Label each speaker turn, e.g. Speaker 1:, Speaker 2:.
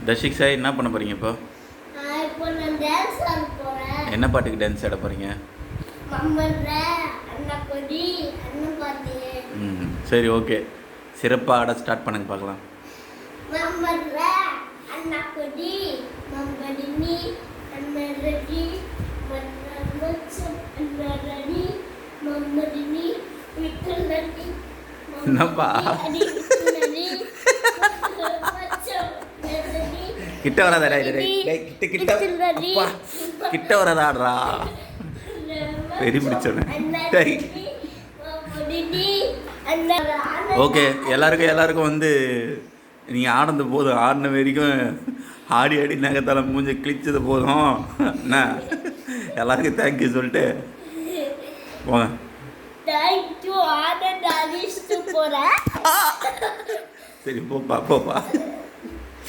Speaker 1: Dharshik sir என்ன பண்ண போகிறீங்க இப்போ?
Speaker 2: இப்போ நான் டான்ஸ் ஆட போறேன்.
Speaker 1: என்ன பாட்டுக்கு டான்ஸ் ஆட போகிறீங்க? சரி, ஓகே. சிறப்பாக ஆட ஸ்டார்ட் பண்ணுங்க பார்க்கலாம். என்னப்பா கிட்ட வராதடா, கிட்ட வராதாடுறா, வெறி பிடிச்சோன்னு. ஓகே, எல்லாருக்கும் வந்து நீங்கள் ஆனது போதும், ஆடின வரைக்கும் ஆடி ஆடி நகத்தால் மூஞ்சி கிழிச்சது போதும். என்ன எல்லாருக்கும் தேங்க்யூ சொல்லிட்டு போங்க. சரி, போப்பா.